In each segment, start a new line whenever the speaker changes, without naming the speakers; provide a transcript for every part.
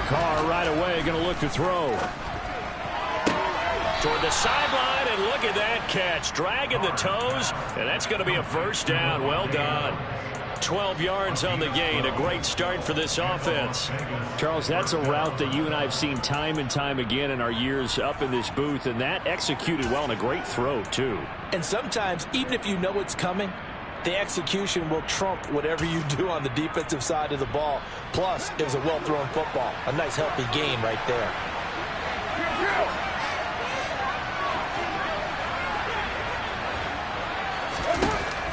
Carr right away going to look to throw. Toward the sideline, and look at that catch. Dragging the toes, and that's going to be a first down. Well done. 12 yards on the gain. A great start for this offense. Charles, that's a route that you and I have seen time and time again in our years up in this booth, and that executed well, and a great throw, too.
And sometimes, even if you know it's coming, the execution will trump whatever you do on the defensive side of the ball. Plus, it was a well-thrown football. A nice, healthy gain right there.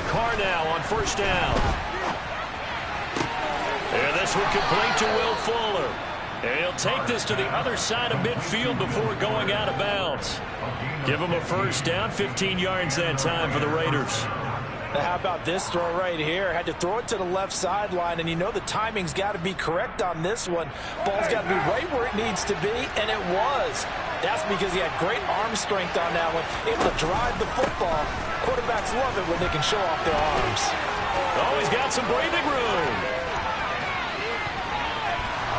Carr now on first down. And this one complete to Will Fuller. And he'll take this to the other side of midfield before going out of bounds. Give him a first down, 15 yards that time for the Raiders.
Now how about this throw right here? Had to throw it to the left sideline, and you know the timing's got to be correct on this one. Ball's got to be right where it needs to be, and it was. That's because he had great arm strength on that one, able to drive the football. Quarterbacks love it when they can show off their arms.
Oh, he's got some breathing room.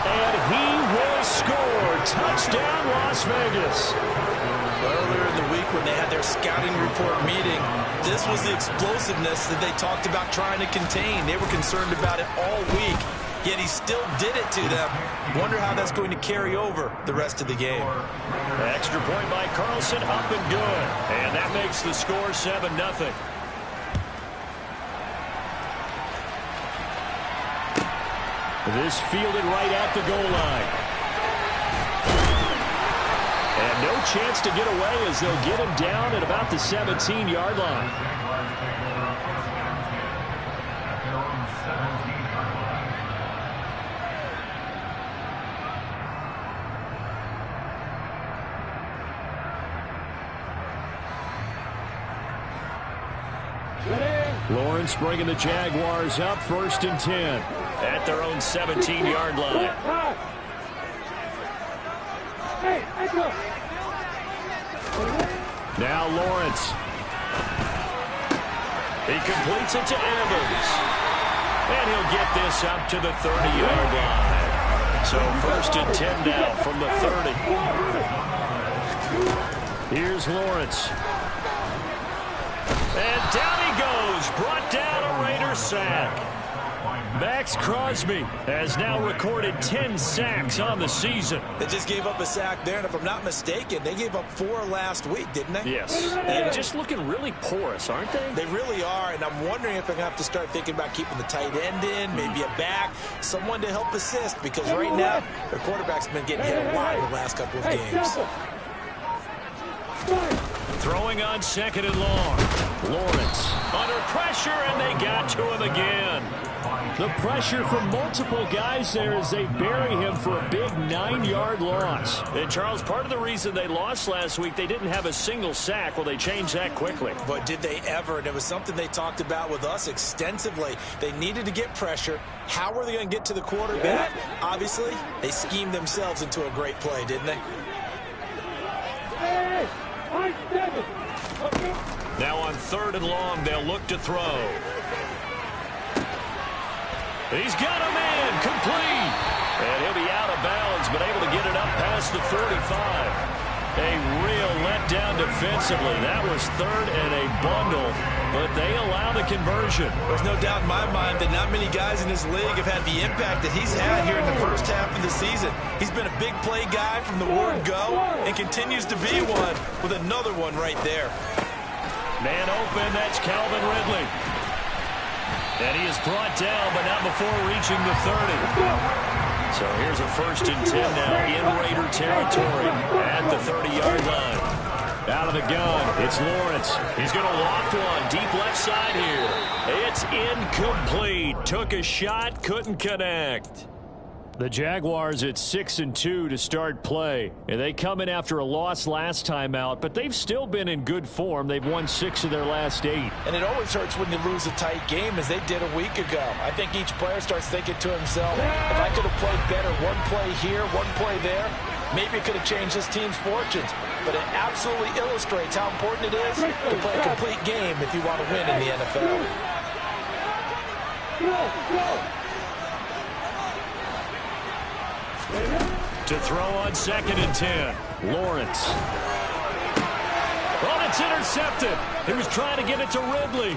And he will score. Touchdown, Las Vegas.
Earlier in the week when they had their scouting report meeting, this was the explosiveness that they talked about trying to contain. They were concerned about it all week, yet he still did it to them. Wonder how that's going to carry over the rest of the game.
Extra point by Carlson, up and good. And that makes the score 7-0. This fielded right at the goal line. And no chance to get away as they'll get him down at about the 17-yard line. Lawrence bringing the Jaguars up, 1st and 10 at their own 17-yard line. Now Lawrence. He completes it to Evans. And he'll get this up to the 30-yard line. So 1st and 10 now from the 30. Here's Lawrence. And down he goes. Brought down a Raider sack. Max Crosby has now recorded 10 sacks on the season.
They just gave up a sack there, and if I'm not mistaken, they gave up 4 last week, didn't they?
Yes. And just looking really porous, aren't they?
They really are, and I'm wondering if they're going to have to start thinking about keeping the tight end in, maybe a back, someone to help assist, because right now, their quarterback's been getting hit a lot in the last couple of games.
Throwing on 2nd and long. Lawrence under pressure, and they got to him again. The pressure from multiple guys there as they bury him for a big 9-yard loss. And, Charles, part of the reason they lost last week, they didn't have a single sack. Well, they changed that quickly.
But did they ever? And it was something they talked about with us extensively. They needed to get pressure. How were they going to get to the quarterback? Obviously, they schemed themselves into a great play, didn't they?
Now on 3rd and long, they'll look to throw. He's got him in, complete. And he'll be out of bounds, but able to get it up past the 45. A real letdown defensively. That was 3rd and a bundle, but they allow the conversion.
There's no doubt in my mind that not many guys in this league have had the impact that he's had here in the first half of the season. He's been a big play guy from the word go and continues to be one with another one right there.
Man open, that's Calvin Ridley. And he is brought down, but not before reaching the 30. So here's a 1st and 10 now in Raider territory at the 30-yard line. Out of the gun, it's Lawrence. He's going to loft one deep left side here. It's incomplete. Took a shot, couldn't connect. The Jaguars at 6-2 to start play. And they come in after a loss last time out, but they've still been in good form. They've won 6 of their last 8.
And it always hurts when you lose a tight game, as they did a week ago. I think each player starts thinking to himself, if I could have played better one play here, one play there, maybe it could have changed this team's fortunes. But it absolutely illustrates how important it is to play a complete game if you want to win in the NFL.
To throw on 2nd and 10. Lawrence. Oh, it's intercepted. He was trying to get it to Ridley.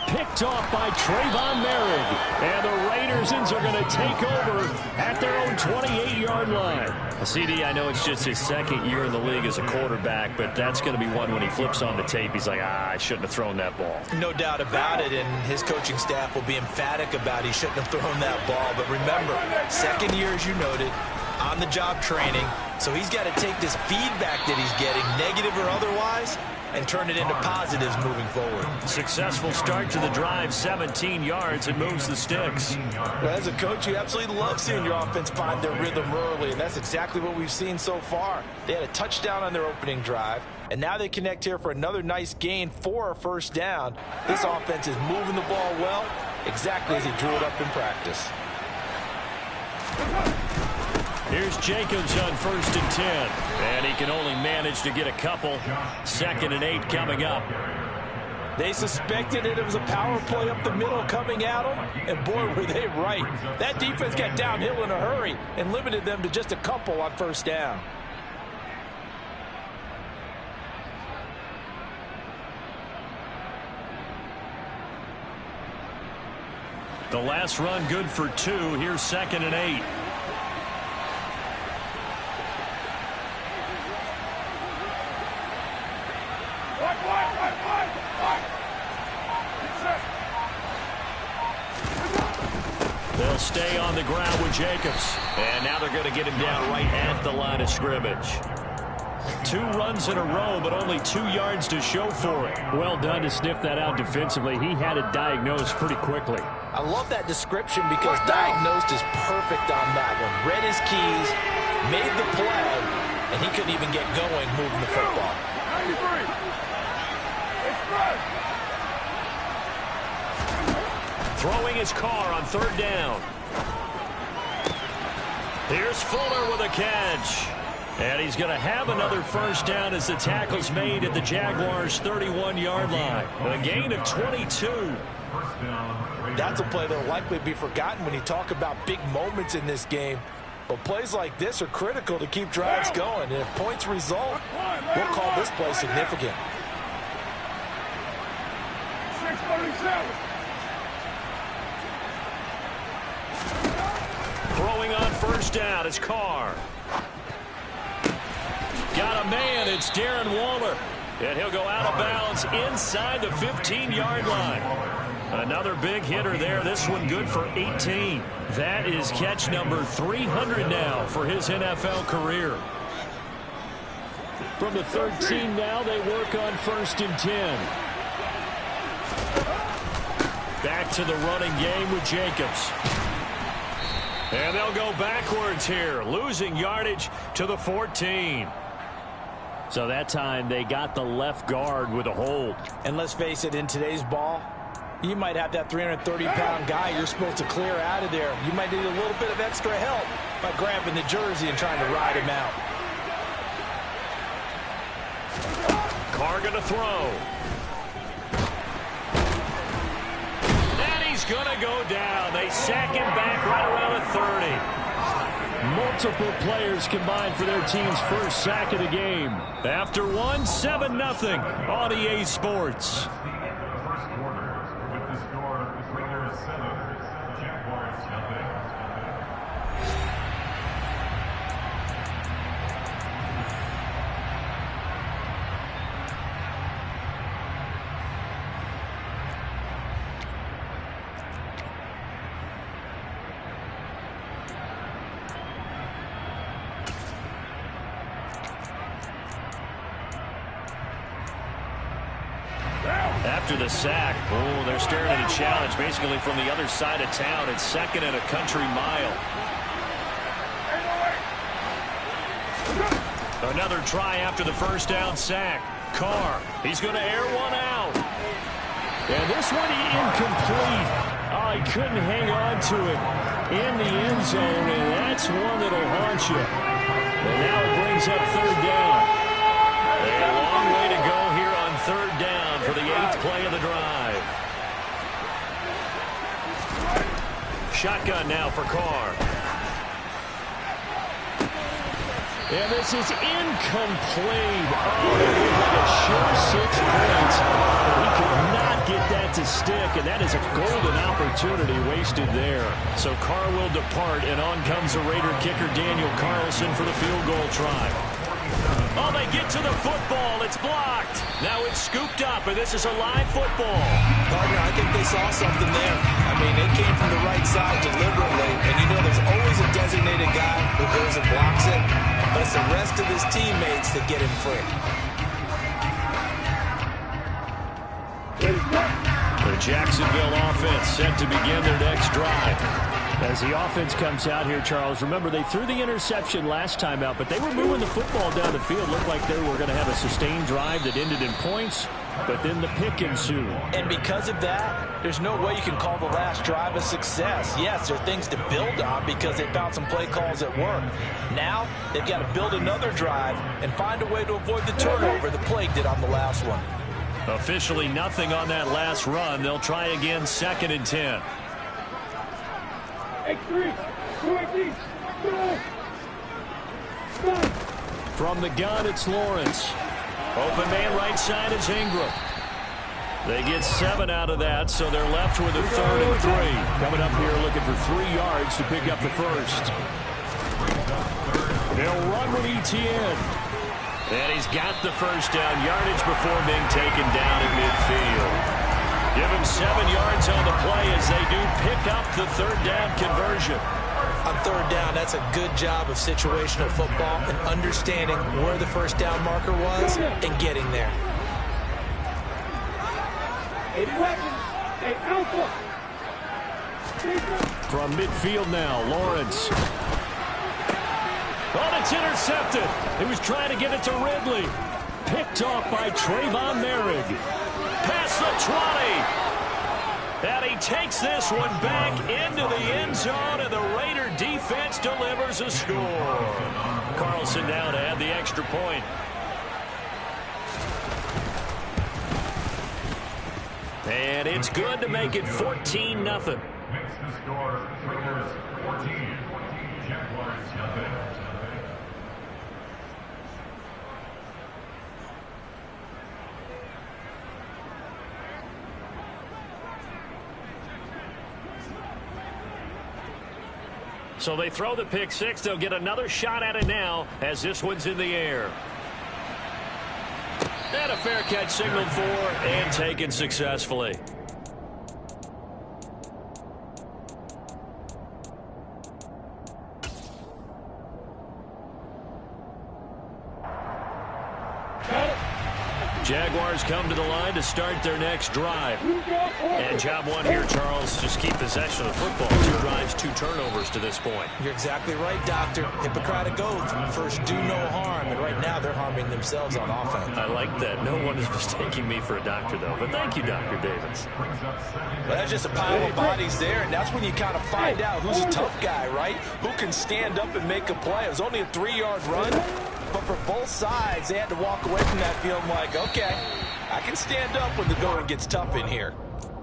Picked off by Trayvon Merrick. And the Raiders are going to take over at their own 28-yard line. CD, I know it's just his 2nd year in the league as a quarterback, but that's going to be one when he flips on the tape. He's like, I shouldn't have thrown that ball.
No doubt about it, and his coaching staff will be emphatic about he shouldn't have thrown that ball. But remember, 2nd year, as you noted, on-the-job training, so he's got to take this feedback that he's getting, negative or otherwise, and turn it into positives moving forward.
Successful start to the drive, 17 yards, and moves the sticks.
Well, as a coach, you absolutely love seeing your offense find their rhythm early, and that's exactly what we've seen so far. They had a touchdown on their opening drive, and now they connect here for another nice gain for a 1st down. This offense is moving the ball well, exactly as he drew it up in practice.
Here's Jacobs on 1st and 10. And he can only manage to get a couple. 2nd and 8 coming up.
They suspected it was a power play up the middle coming at them, and boy, were they right. That defense got downhill in a hurry and limited them to just a couple on 1st down.
The last run good for 2. Here's 2nd and 8. They'll stay on the ground with Jacobs. And now they're going to get him down right at the line of scrimmage. 2 runs in a row, but only 2 yards to show for it. Well done to sniff that out defensively. He had it diagnosed pretty quickly.
I love that description because diagnosed is perfect on that one. Read his keys, made the play, and he couldn't even get going moving the football.
Throwing his car on 3rd down. Here's Fuller with a catch. And he's going to have another 1st down as the tackle's made at the Jaguars' 31-yard line. A gain of 22.
That's a play that will likely be forgotten when you talk about big moments in this game. But plays like this are critical to keep drives going. And if points result, we'll call this play significant.
637.
Throwing on 1st down is Carr. Got a man. It's Darren Waller. And he'll go out of bounds inside the 15-yard line. Another big hitter there. This one good for 18. That is catch number 300 now for his NFL career. From the 13 now, they work on 1st and 10. Back to the running game with Jacobs. And they'll go backwards here, losing yardage to the 14. So that time they got the left guard with a hold.
And let's face it, in today's ball, you might have that 330-pound guy you're supposed to clear out of there. You might need a little bit of extra help by grabbing the jersey and trying to ride him out.
Carr going to throw. And he's going to go down. They sack him back right around the 30. Multiple players combined for their team's 1st sack of the game. After one, 7-0 on EA Sports. After the sack, they're staring at a challenge basically from the other side of town. It's 2nd and a country mile. Another try after the 1st down sack. Carr, he's going to air one out. And this one incomplete. Oh, he couldn't hang on to it in the end zone, and that's one that'll haunt you. And now it brings up 3rd down. A long way to go here on 3rd down for the 8th play of the drive. Shotgun now for Carr. And this is incomplete. Oh, it looked like a sure 6 points. He could not get that to stick, and that is a golden opportunity wasted there. So Carr will depart, and on comes the Raider kicker Daniel Carlson for the field goal try. Oh, they get to the football. It's blocked. Now it's scooped up, and this is a live football.
Partner, I think they saw something there. I mean, it came from the right side deliberately, and you know there's always a designated guy who goes and blocks it, but it's the rest of his teammates that get him free.
The Jacksonville offense set to begin their next drive. As the offense comes out here, Charles, remember they threw the interception last time out, but they were moving the football down the field. Looked like they were going to have a sustained drive that ended in points, but then the pick ensued.
And because of that, there's no way you can call the last drive a success. Yes, there are things to build on because they found some play calls that work. Now, they've got to build another drive and find a way to avoid the turnover the play did on the last one.
Officially nothing on that last run. They'll try again 2nd and 10. From the gun, it's Lawrence. Open man right side is Ingram. They get 7 out of that, so they're left with a 3rd and 3. Coming up here looking for 3 yards to pick up the first. They'll run with Etienne. And he's got the first down yardage before being taken down at midfield. Give him 7 yards on the play as they do pick up the 3rd down conversion.
On 3rd down, that's a good job of situational football and understanding where the first down marker was and getting there.
From midfield now, Lawrence. Oh, it's intercepted. He was trying to get it to Ridley. Picked off by Trayvon Merrick. Past the 20. And he takes this one back into the end zone, and the Raider defense delivers a score. Carlson now to add the extra point. And it's good to make it 14-0.
Makes the score Raiders 14, Jaguars nothing.
So they throw the pick 6. They'll get another shot at it now as this one's in the air. And a fair catch signaled for and taken successfully. Jaguars come to the line to start their next drive. And job one here, Charles, just keep possession of the football. 2 drives, 2 turnovers to this point.
You're exactly right, Doctor. Hippocratic oath. First, do no harm. And right now, they're harming themselves on offense.
I like that. No one is mistaking me for a doctor, though. But thank you, Dr. Davis.
Well, that's just a pile of bodies there, and that's when you kind of find out who's a tough guy, right? Who can stand up and make a play. It was only a 3-yard run. But for both sides, they had to walk away from that feeling like, okay, I can stand up when the going gets tough in here.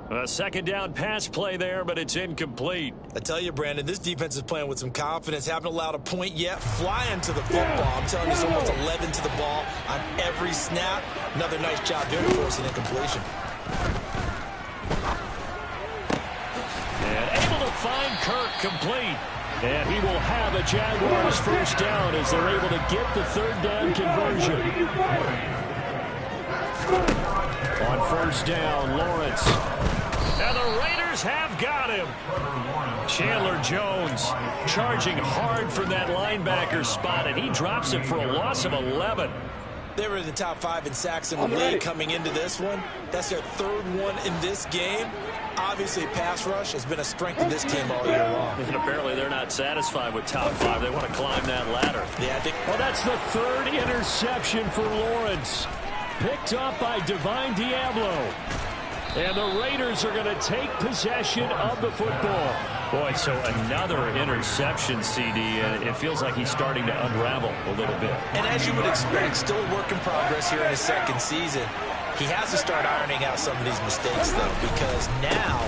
A 2nd down pass play there, but it's incomplete.
I tell you, Brandon, this defense is playing with some confidence. Haven't allowed a point yet. Flying to the football. I'm telling you, it's almost 11 to the ball on every snap. Another nice job there to force an incompletion.
And able to find Kirk complete. And he will have a Jaguars first down as they're able to get the 3rd down conversion. On 1st down, Lawrence. And the Raiders have got him. Chandler Jones charging hard from that linebacker spot, and he drops it for a loss of 11.
They were in the top 5 in sacks in the league coming into this one. That's their 3rd one in this game. Obviously, pass rush has been a strength of this team all year long.
And apparently they're not satisfied with top 5. They want to climb that ladder.
Yeah, I think.
Well, that's the 3rd interception for Lawrence. Picked up by Divine Diablo. And the Raiders are going to take possession of the football. Boy, so another interception, CD, and it feels like he's starting to unravel a little bit.
And as you would expect, still a work in progress here in his 2nd season. He has to start ironing out some of these mistakes, though, because now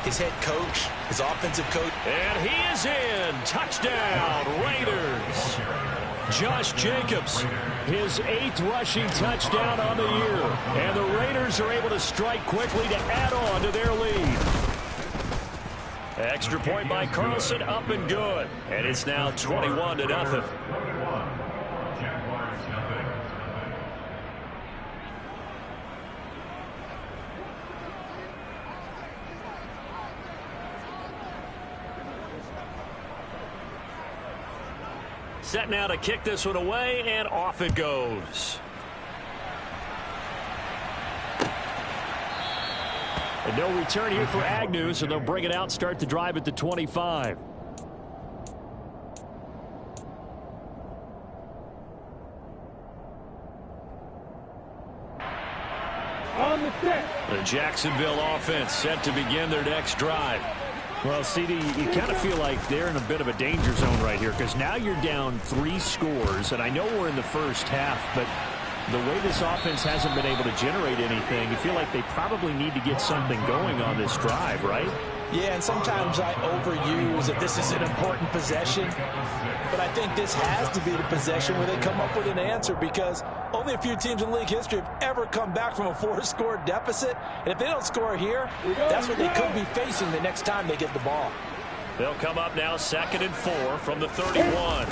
his head coach, his offensive coach.
And he is in. Touchdown, Raiders. Josh Jacobs, his 8th rushing touchdown on the year. And the Raiders are able to strike quickly to add on to their lead. Extra point by Carlson, up and good. And it's now 21-0. Set now to kick this one away, and off it goes. And no return here for Agnew, so they'll bring it out, start the drive at the 25.
On the set.
The Jacksonville offense set to begin their next drive. Well, CD, you kind of feel like they're in a bit of a danger zone right here because now you're down 3 scores, and I know we're in the first half, but the way this offense hasn't been able to generate anything, you feel like they probably need to get something going on this drive, right?
Yeah, and sometimes I overuse that this is an important possession, but I think this has to be the possession where they come up with an answer because only a few teams in league history have ever come back from a 4-score deficit, and if they don't score here, that's what they could be facing the next time they get the ball.
They'll come up now 2nd and 4 from the 31.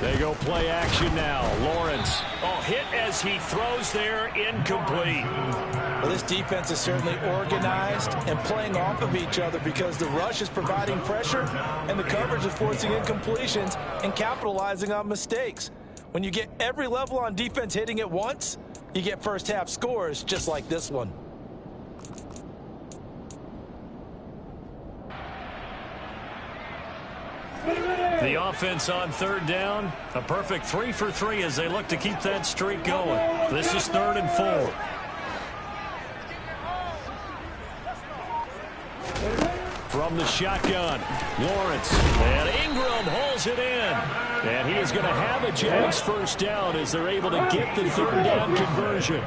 They go play action now. Lawrence. Oh, hit as he throws there, incomplete.
Well, this defense is certainly organized and playing off of each other because the rush is providing pressure and the coverage is forcing incompletions and capitalizing on mistakes. When you get every level on defense hitting at once, you get first half scores just like this one.
The offense on 3rd down. A perfect 3 for 3 as they look to keep that streak going. This is 3rd and 4. From the shotgun, Lawrence. And Ingram hauls it in. And he is going to have a Jags first down as they're able to get the 3rd down conversion.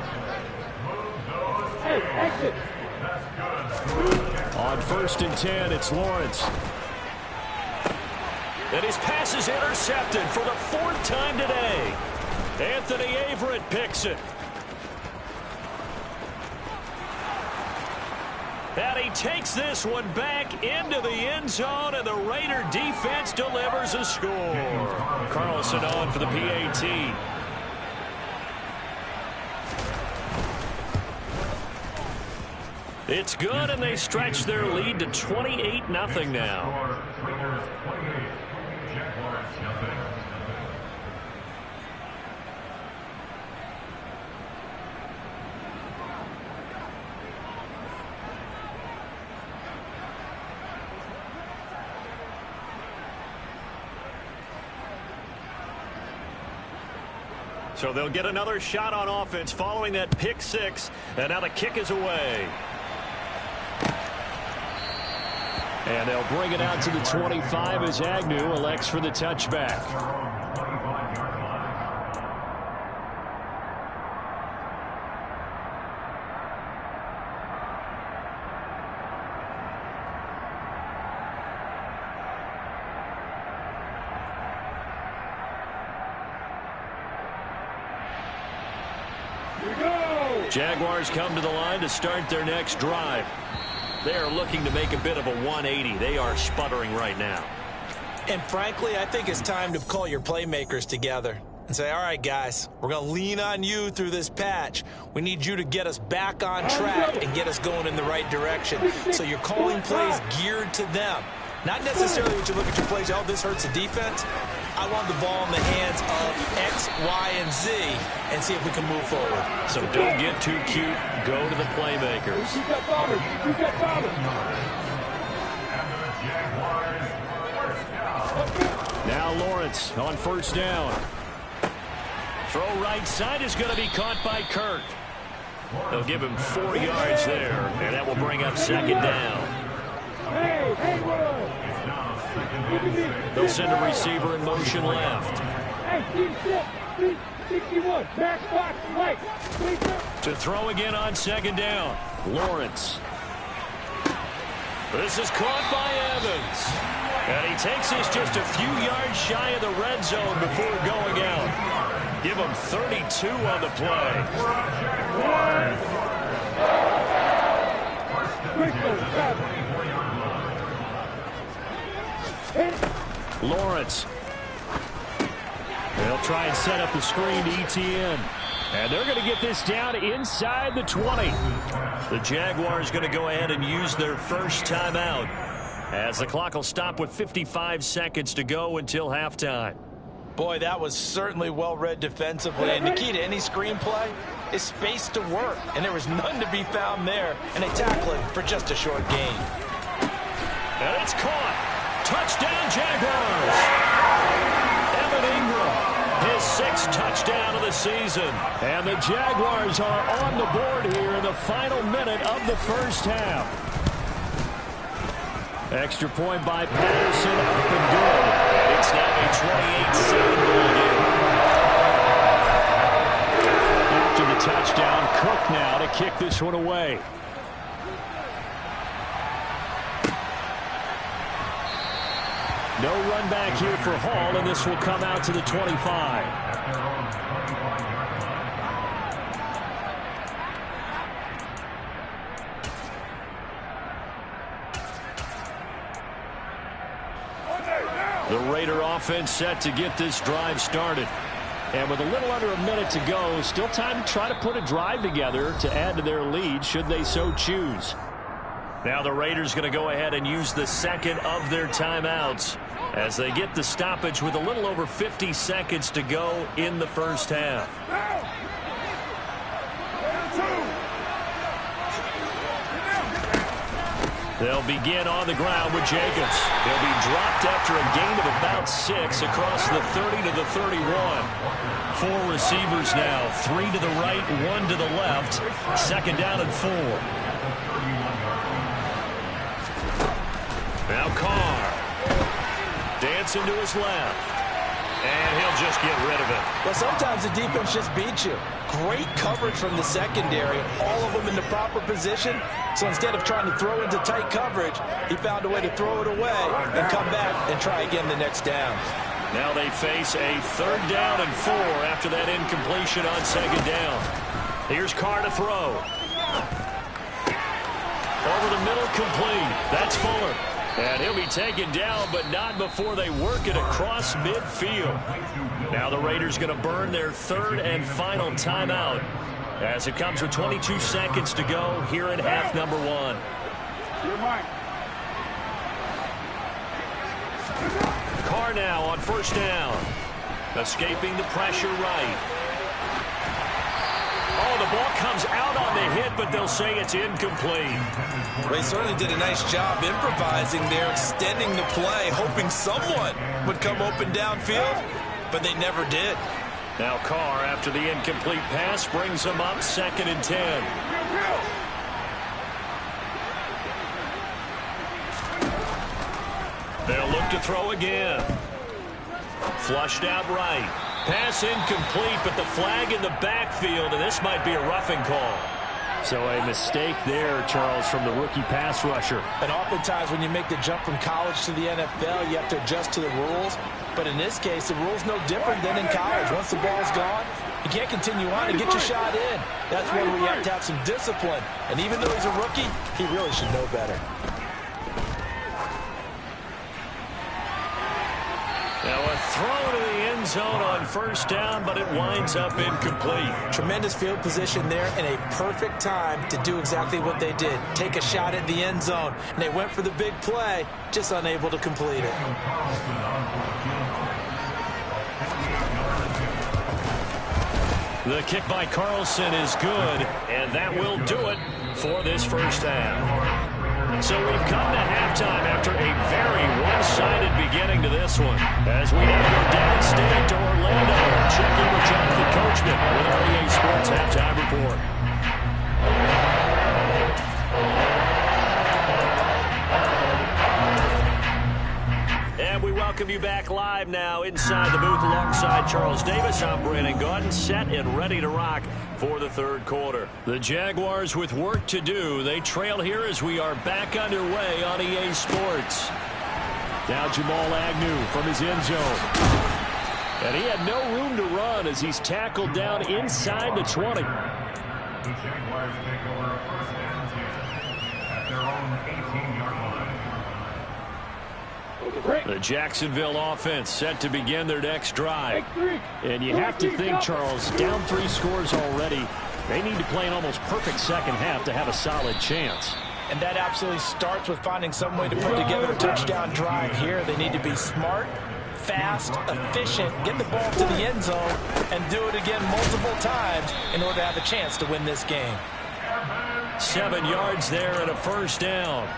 On 1st and 10, it's Lawrence. And his pass is intercepted for the 4th time today. Anthony Averett picks it. And he takes this one back into the end zone, and the Raider defense delivers a score. Carlson on for the PAT. It's good, and they stretch their lead to 28-0 now. So they'll get another shot on offense following that pick 6, and now the kick is away. And they'll bring it out to the 25 as Agnew elects for the touchback. Jaguars come to the line to start their next drive. They are looking to make a bit of a 180. They are sputtering right now.
And frankly, I think it's time to call your playmakers together and say, all right, guys, we're going to lean on you through this patch. We need you to get us back on track and get us going in the right direction. So you're calling plays geared to them. Not necessarily when you look at your plays, oh, this hurts the defense. I want the ball in the hands of X, Y, and Z and see if we can move forward.
So don't get too cute. Go to the playmakers. Now Lawrence on 1st down. Throw right side is going to be caught by Kirk. They'll give him 4 yards there, and that will bring up 2nd down. They'll send a receiver in motion left. To throw again on 2nd down. Lawrence. This is caught by Evans. And he takes us just a few yards shy of the red zone before going out. Give him 32 on the play. Lawrence. They'll try and set up the screen to ETN. And they're going to get this down inside the 20. The Jaguars going to go ahead and use their first timeout, as the clock will stop with 55 seconds to go until halftime.
Boy, that was certainly well read defensively. And the key to any screenplay is space to work. And there was none to be found there. And they tackle it for just a short gain.
And it's caught. Touchdown, Jaguars. Evan Ingram, his 6th touchdown of the season. And the Jaguars are on the board here in the final minute of the first half. Extra point by Patterson, up and good. It's now a 28-7 ball game. After the touchdown, Cook now to kick this one away. No run back here for Hall, and this will come out to the 25. The Raider offense set to get this drive started. And with a little under a minute to go, still time to try to put a drive together to add to their lead should they so choose. Now the Raiders going to go ahead and use the second of their timeouts as they get the stoppage with a little over 50 seconds to go in the first half. They'll begin on the ground with Jacobs. He'll be dropped after a gain of about 6 across the 30 to the 31. 4 receivers now, 3 to the right, 1 to the left. 2nd down and 4. Now Carr. Dancing to his left. And he'll just get rid of it.
Well, sometimes the defense just beats you. Great coverage from the secondary. All of them in the proper position. So instead of trying to throw into tight coverage, he found a way to throw it away and come back and try again the next down.
Now they face a 3rd down and 4 after that incompletion on 2nd down. Here's Carr to throw. Over the middle, complete. That's Fuller. And he'll be taken down, but not before they work it across midfield. Now the Raiders going to burn their 3rd and final timeout as it comes with 22 seconds to go here in half number 1. Carr now on 1st down. Escaping the pressure right. Oh, the ball comes out on the hit, but they'll say it's incomplete.
They certainly did a nice job improvising there, extending the play, hoping someone would come open downfield, but they never did.
Now Carr, after the incomplete pass, brings them up 2nd and 10. They'll look to throw again. Flushed out right. Pass incomplete, but the flag in the backfield, and this might be a roughing call. So a mistake there, Charles, from the rookie pass rusher.
And oftentimes when you make the jump from college to the NFL, you have to adjust to the rules. But in this case, the rule's no different than in college. Once the ball's gone, you can't continue on and get your shot in. That's one where you have to have some discipline. And even though he's a rookie, he really should know better.
Now a throw to the end zone on 1st down, but it winds up incomplete.
Tremendous field position there and a perfect time to do exactly what they did. Take a shot at the end zone. And they went for the big play, just unable to complete it.
The kick by Carlson is good, and that will do it for this first half. So we've come to halftime after a very one-sided beginning to this one. As we now go downstate to Orlando, check in with Jonathan Coachman with our EA Sports Halftime Report. And we welcome you back live now inside the booth alongside Charles Davis. I'm Brandon Gaudin, set and ready to rock for the 3rd quarter. The Jaguars with work to do. They trail here as we are back underway on EA Sports. Now Jamal Agnew from his end zone. And he had no room to run as he's tackled down inside the 20.
The Jaguars take over a 1st and 10 at their own 18-yard line.
The Jacksonville offense set to begin their next drive. And you have to think, Charles, down 3 scores already. They need to play an almost perfect second half to have a solid chance.
And that absolutely starts with finding some way to put together a touchdown drive here. They need to be smart, fast, efficient, get the ball to the end zone, and do it again multiple times in order to have a chance to win this game.
7 yards there and a 1st down.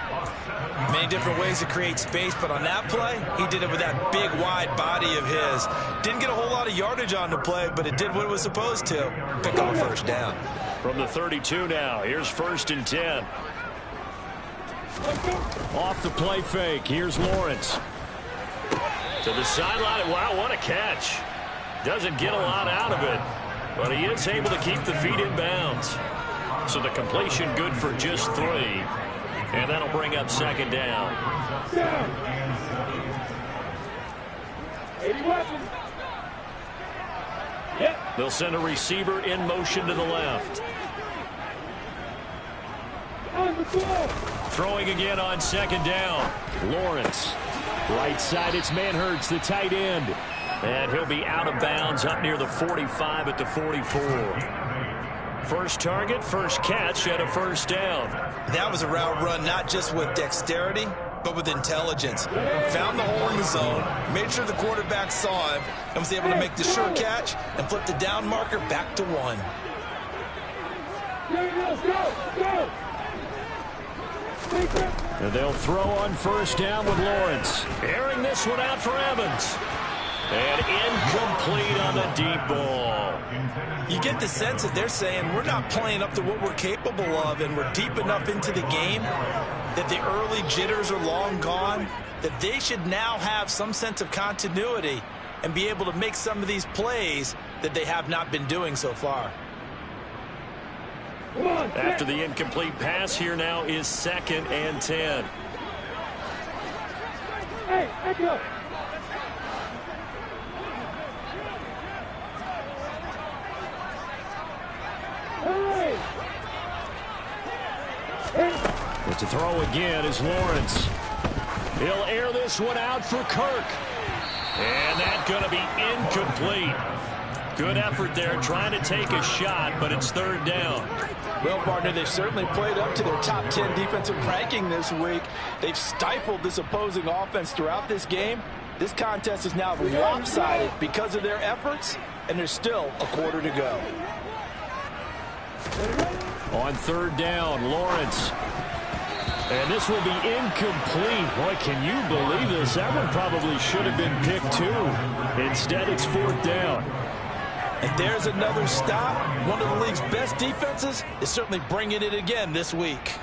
Many different ways to create space, but on that play, he did it with that big, wide body of his. Didn't get a whole lot of yardage on the play, but it did what it was supposed to. Pick up a 1st down.
From the 32 now, here's 1st and 10. Off the play fake, here's Lawrence. To the sideline. Wow, what a catch. Doesn't get a lot out of it, but he is able to keep the feet in bounds. So the completion good for just 3. And that'll bring up 2nd down.
80 weapons. Yep.
They'll send a receiver in motion to the left.
On the ball.
Throwing again on 2nd down. Lawrence. Right side, it's Manhertz, the tight end. And he'll be out of bounds up near the 45 at the 44. First target, first catch, and a 1st down.
That was a route run not just with dexterity, but with intelligence. Found the hole in the zone, made sure the quarterback saw him, and was able to make the sure catch and flip the down marker back to 1.
Go.
And they'll throw on 1st down with Lawrence. Airing this one out for Evans. And incomplete on the deep ball.
You get the sense that they're saying we're not playing up to what we're capable of, and we're deep enough into the game that the early jitters are long gone, that they should now have some sense of continuity and be able to make some of these plays that they have not been doing so far.
After the incomplete pass, here now is 2nd and 10.
Hey, Echo.
But to throw again is Lawrence. He'll air this one out for Kirk. And that's going to be incomplete. Good effort there trying to take a shot, but it's 3rd down.
Well, partner, they've certainly played up to their top 10 defensive ranking this week. They've stifled this opposing offense throughout this game. This contest is now lopsided because of their efforts, and there's still a quarter to go.
On 3rd down, Lawrence. And this will be incomplete. Boy, can you believe this? That one probably should have been picked too. Instead, it's 4th down.
And there's another stop. One of the league's best defenses is certainly bringing it again this week.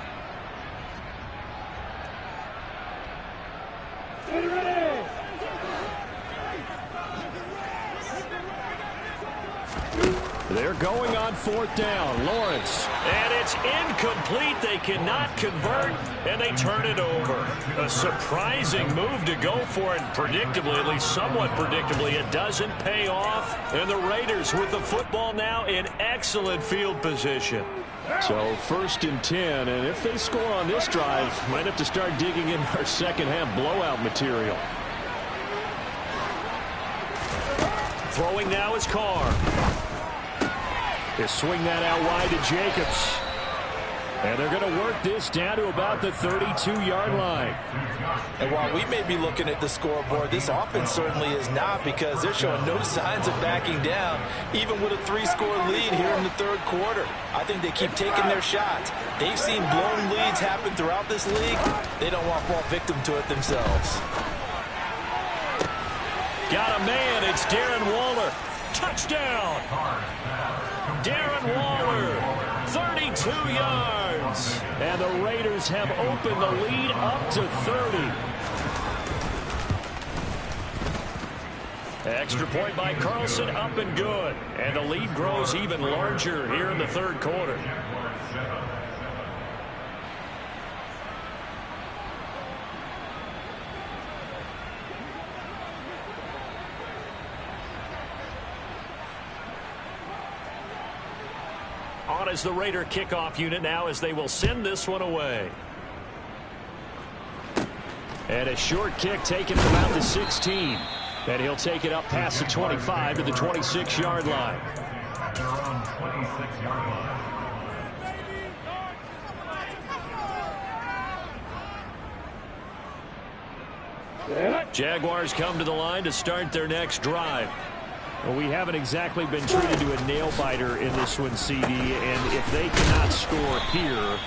They're going on 4th down. Lawrence. And it's incomplete. They cannot convert, and they turn it over. A surprising move to go for it. Predictably, at least somewhat predictably, it doesn't pay off. And the Raiders with the football now in excellent field position. So 1st and 10, and if they score on this drive, might have to start digging in our second half blowout material. Throwing now is Carr. They swing that out wide to Jacobs. And they're going to work this down to about the 32-yard line.
And while we may be looking at the scoreboard, this offense certainly is not, because they're showing no signs of backing down, even with a 3-score lead here in the 3rd quarter. I think they keep taking their shots. They've seen blown leads happen throughout this league. They don't want to fall victim to it themselves.
Got a man. It's Darren Waller. Touchdown. Darren Waller, 32 yards. And the Raiders have opened the lead up to 30. Extra point by Carlson, up and good. And the lead grows even larger here in the 3rd quarter. out as the Raider kickoff unit now as they will send this one away. And a short kick taken from out the 16. And he'll take it up past the 25 to the 26-yard line.
At their own 26-yard line.
Jaguars come to the line to start their next drive. Well, we haven't exactly been treated to a nail-biter in this one, CD, and if they cannot score here,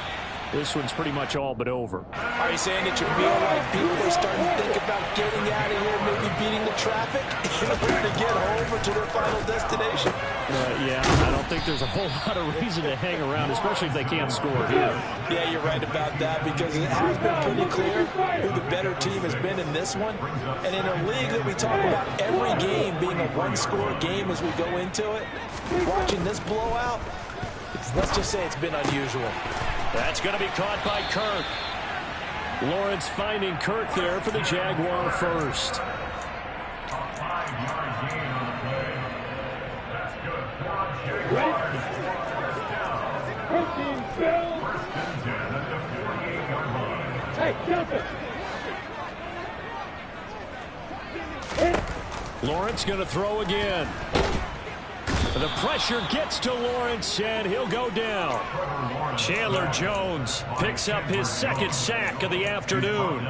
this one's pretty much all but over.
Are you saying that you feel like people are starting to think about getting out of here, maybe beating the traffic in order to get home or to their final destination?
Yeah, I don't think there's a whole lot of reason to hang around, especially if they can't score here.
Yeah, you're right about that because it has been pretty clear who the better team has been in this one. And in a league that we talk about every game being a one-score game as we go into it, watching this blowout, let's just say it's been unusual.
That's going to be caught by Kirk. Lawrence finding Kirk there for the Jaguar first.
A 5-yard gain on the play. That's good. Jaguars. First down. First and 10 at the 48-yard line.
Hey, jump it.
Lawrence going to throw again. The pressure gets to Lawrence, and he'll go down. Chandler Jones picks up his second sack of the afternoon.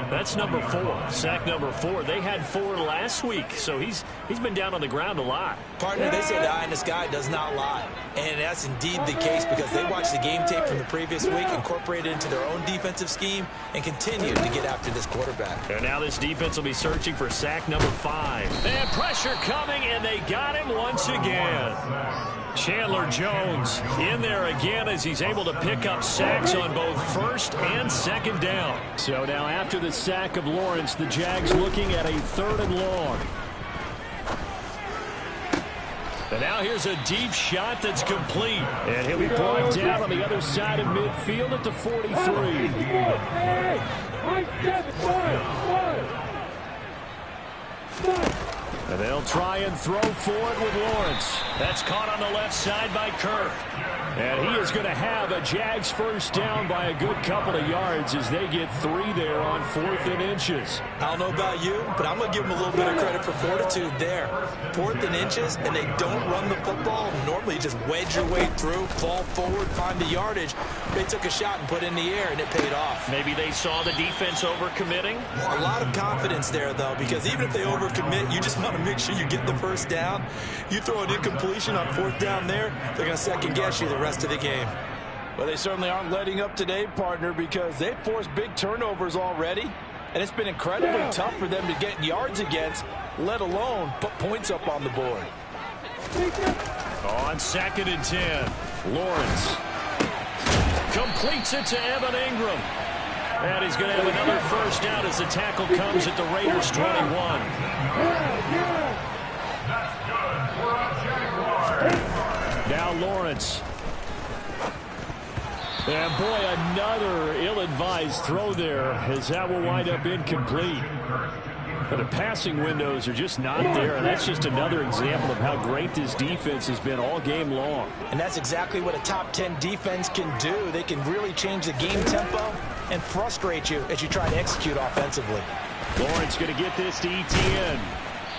That's number 4, sack number 4. They had 4 last week, so he's been down on the ground a lot.
Partner, they say the eye in the sky does not lie. And that's indeed the case because they watched the game tape from the previous week, incorporated it into their own defensive scheme, and continued to get after this quarterback.
And now this defense will be searching for sack number 5. And pressure coming, and they got him once again. Chandler Jones in there again as he's able to pick up sacks on both first and second down. So now after the sack of Lawrence, the Jags looking at a 3rd and long. And now here's a deep shot that's complete. And he'll be brought down on the other side of midfield at the 43. And they'll try and throw for it with Lawrence. That's caught on the left side by Kirk. And he is going to have a Jags first down by a good couple of yards as they get 3 there on 4th and inches.
I don't know about you, but I'm going to give them a little bit of credit for fortitude there. 4th and inches, and they don't run the football. Normally you just wedge your way through, fall forward, find the yardage. They took a shot and put it in the air, and it paid off.
Maybe they saw the defense overcommitting.
A lot of confidence there, though, because even if they overcommit, you just want to make sure you get the first down. You throw an incompletion on 4th down there, they're going to second-guess you the rest of the game. Well, they certainly aren't letting up today, partner, because they've forced big turnovers already, and it's been incredibly tough for them to get yards against, let alone put points up on the board.
On 2nd and 10, Lawrence completes it to Evan Ingram. And he's going to have another first down as the tackle comes at the Raiders' 21. Now Lawrence. And boy, another ill-advised throw there as that will wind up incomplete. But the passing windows are just not there, and that's just another example of how great this defense has been all game long.
And that's exactly what a top 10 defense can do. They can really change the game tempo and frustrate you as you try to execute offensively.
Lawrence going to get this to Etienne.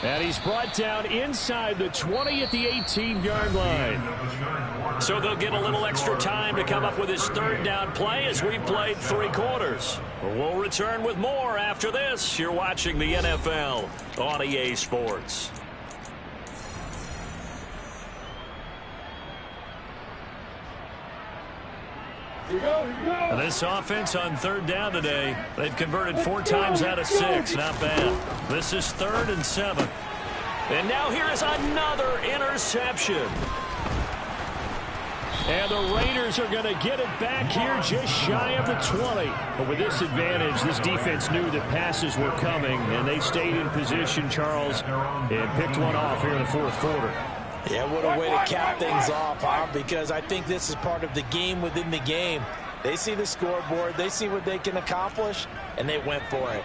And he's brought down inside the 20 at the 18-yard line. So they'll get a little extra time to come up with his 3rd down play as we've played 3 quarters. We'll return with more after this. You're watching the NFL on EA Sports. And this offense on 3rd down today, they've converted 4 times out of 6. Not bad. This is 3rd and 7. And now here is another interception. And the Raiders are going to get it back here just shy of the 20. But with this advantage, this defense knew that passes were coming, and they stayed in position, Charles, and picked one off here in the 4th quarter.
Yeah, what a way to cap things off, huh? Because I think this is part of the game within the game. They see the scoreboard, they see what they can accomplish, and they went for it.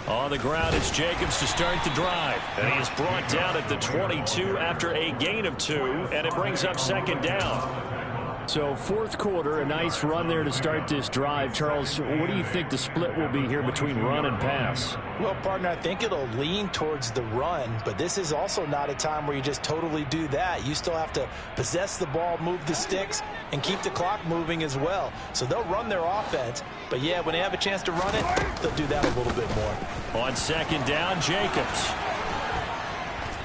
On the ground, it's Jacobs to start the drive. And he is brought down at the 22 after a gain of 2, and it brings up second down.
So fourth quarter, a nice run there to start this drive. Charles, what do you think the split will be here between run and pass?
Well, partner, I think it'll lean towards the run, but this is also not a time where you just totally do that. You still have to possess the ball, move the sticks, and keep the clock moving as well. So they'll run their offense, but yeah, when they have a chance to run it, they'll do that a little bit more.
On second down, Jacobs.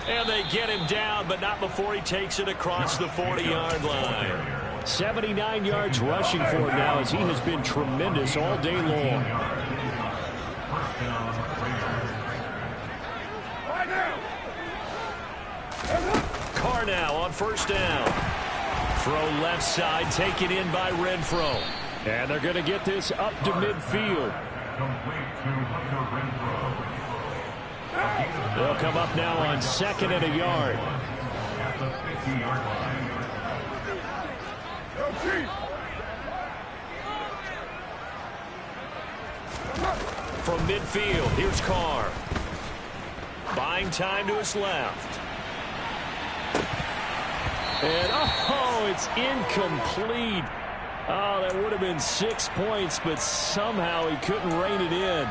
And they get him down, but not before he takes it across the 40-yard line.
79 yards rushing for him now, as he has been tremendous all day long.
Carr now on first down. Throw left side, taken in by Renfro.
And they're going to get this up to midfield.
They'll come up now on second and a yard. From midfield, here's Carr. Buying time to his left.
And, oh, it's incomplete. Oh, that would have been 6 points, but somehow he couldn't rein it in.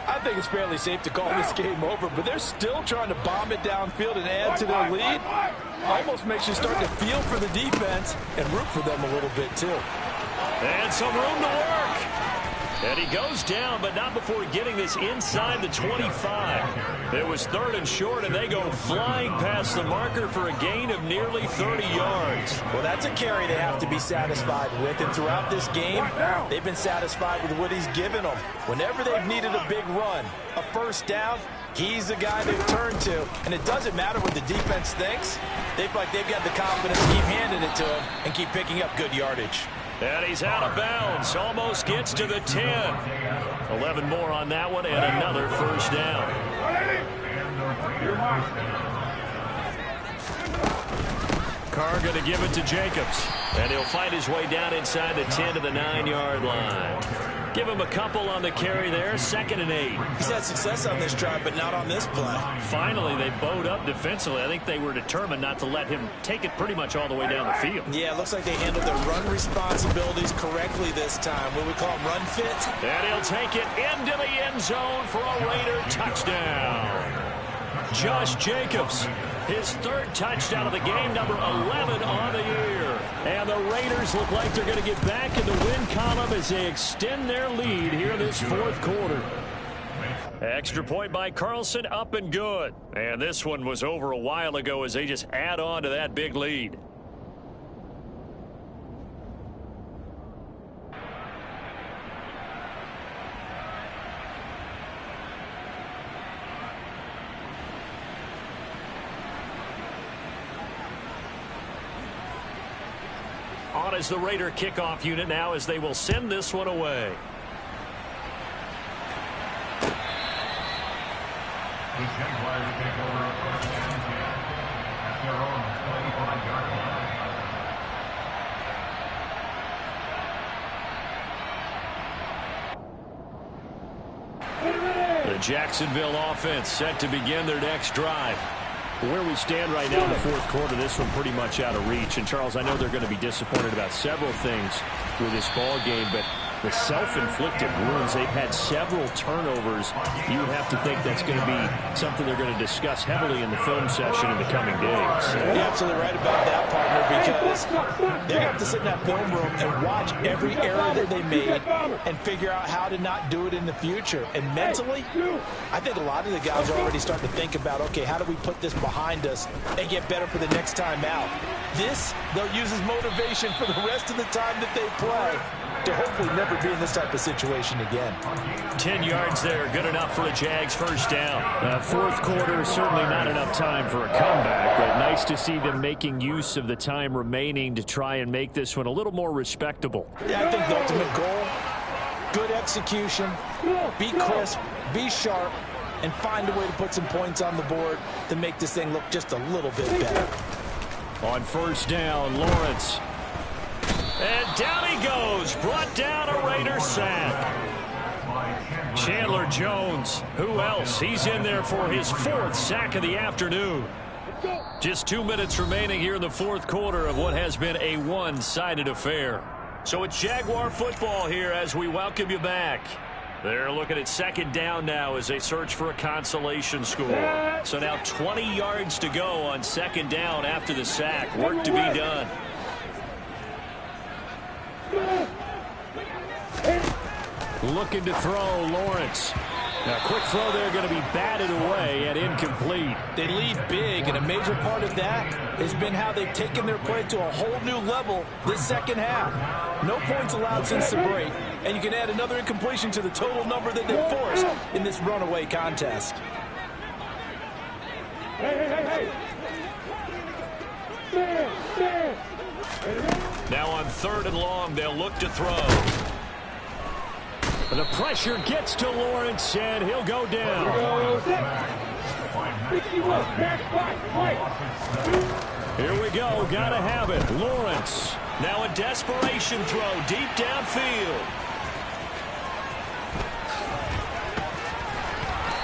I think it's fairly safe to call this game over, but they're still trying to bomb it downfield and add to their lead. Almost makes you start to feel for the defense and root for them a little bit, too.
And some room to work. And he goes down, but not before getting this inside the 25. It was third and short, and they go flying past the marker for a gain of nearly 30 yards.
Well, that's a carry they have to be satisfied with, and throughout this game, they've been satisfied with what he's given them. Whenever they've needed a big run, a first down, he's the guy they've turned to. And it doesn't matter what the defense thinks. They feel like they've got the confidence to keep handing it to him and keep picking up good yardage.
And he's out of bounds. Almost gets to the 10. 11 more on that one and another first down. Carr going to give it to Jacobs. And he'll fight his way down inside the 10 to the 9-yard line. Give him a couple on the carry there. Second and 8.
He's had success on this drive, but not on this play.
Finally, they bowed up defensively. I think they were determined not to let him take it pretty much all the way down the field.
Yeah, it looks like they handled their run responsibilities correctly this time. What we call them, run fit.
And he'll take it into the end zone for a Raider touchdown. Josh Jacobs, his third touchdown of the game, number 11 on the year. And the Raiders look like they're going to get back in the win column as they extend their lead here this fourth quarter. Extra point by Carlson, up and good. And this one was over a while ago as they just add on to that big lead. On as the Raider kickoff unit now as they will send this one away.
The Jaguars take over a first and 10 at their own 25-yard line.
The Jacksonville offense set to begin their next drive.
Where we stand right now in the fourth quarter, this one pretty much out of reach. And, Charles, I know they're going to be disappointed about several things with this ball game, but the self-inflicted wounds, they've had several turnovers. You would have to think that's going to be something they're going to discuss heavily in the film session in the coming days.
You're absolutely right about that, partner, because they're going to have to sit in that film room and watch every error that they made and figure out how to not do it in the future. And mentally, I think a lot of the guys are already starting to think about, okay, how do we put this behind us and get better for the next time out? This, they'll use as motivation for the rest of the time that they play to hopefully never be in this type of situation again.
10 yards there, good enough for a Jags first down.
Fourth quarter, certainly not enough time for a comeback, but nice to see them making use of the time remaining to try and make this one a little more respectable.
Yeah, I think the ultimate goal, good execution, be crisp, be sharp, and find a way to put some points on the board to make this thing look just a little bit better.
On first down, Lawrence.
And down he goes. Brought down a Raider sack. Chandler Jones. Who else? He's in there for his 4th sack of the afternoon. Just 2 minutes remaining here in the 4th quarter of what has been a one-sided affair. So it's Jaguar football here as we welcome you back. They're looking at second down now as they search for a consolation score. So now 20 yards to go on second down after the sack. Work to be done.
Looking to throw, Lawrence. Now, quick throw there, going to be batted away and incomplete.
They lead big, and a major part of that has been how they've taken their play to a whole new level this second half. No points allowed since the break, and you can add another incompletion to the total number that they forced in this runaway contest.
Hey. Stand.
Now on 3rd and long, they'll look to throw.
The pressure gets to Lawrence, and he'll go down. Here we go. Got to have it. Lawrence.
Now a desperation throw deep downfield.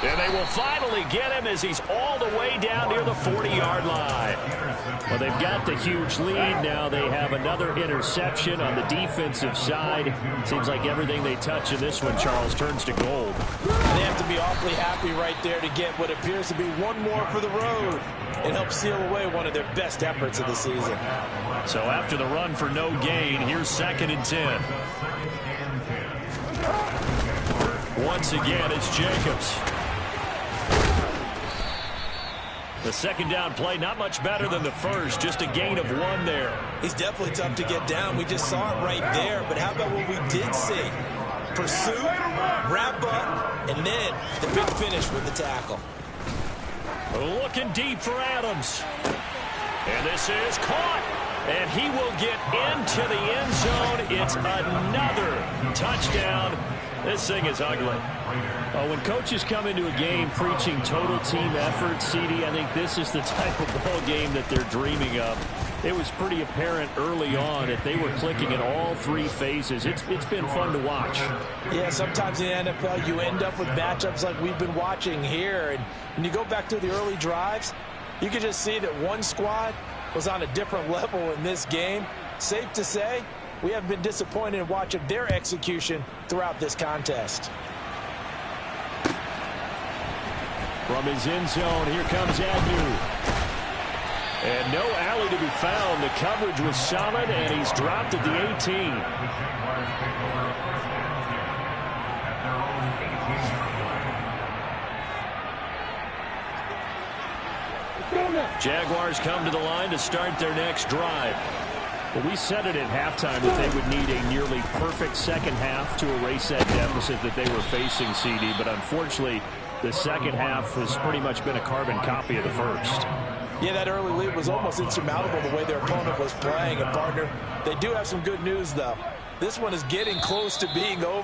And they will finally get him as he's all the way down near the 40-yard line.
Well, they've got the huge lead. Now they have another interception on the defensive side. Seems like everything they touch in this one, Charles, turns to gold.
They have to be awfully happy right there to get what appears to be one more for the road and help seal away one of their best efforts of the season.
So after the run for no gain, here's 2nd and 10. Once again, it's Jacobs. The second down play, not much better than the first, just a gain of 1 there.
He's definitely tough to get down. We just saw it right there. But how about what we did see? Pursuit, wrap up, and then the big finish with the tackle.
Looking deep for Adams. And this is caught. And he will get into the end zone. It's another touchdown. This thing is ugly.
When coaches come into a game preaching total team effort, CD, I think this is the type of ball game that they're dreaming of. It was pretty apparent early on that they were clicking in all 3 phases. It's been fun to watch.
Yeah, sometimes in the NFL you end up with matchups like we've been watching here. And when you go back to the early drives, you can just see that one squad was on a different level in this game. Safe to say, we haven't been disappointed in watching their execution throughout this contest.
From his end zone, here comes Agnew. And no alley to be found. The coverage was solid, and he's dropped at the 18.
Jaguars come to the line to start their next drive.
Well, we said it at halftime that they would need a nearly perfect second half to erase that deficit that they were facing, CD. But unfortunately, the second half has pretty much been a carbon copy of the first.
Yeah, that early lead was almost insurmountable the way their opponent was playing. And, partner, they do have some good news, though. This one is getting close to being over.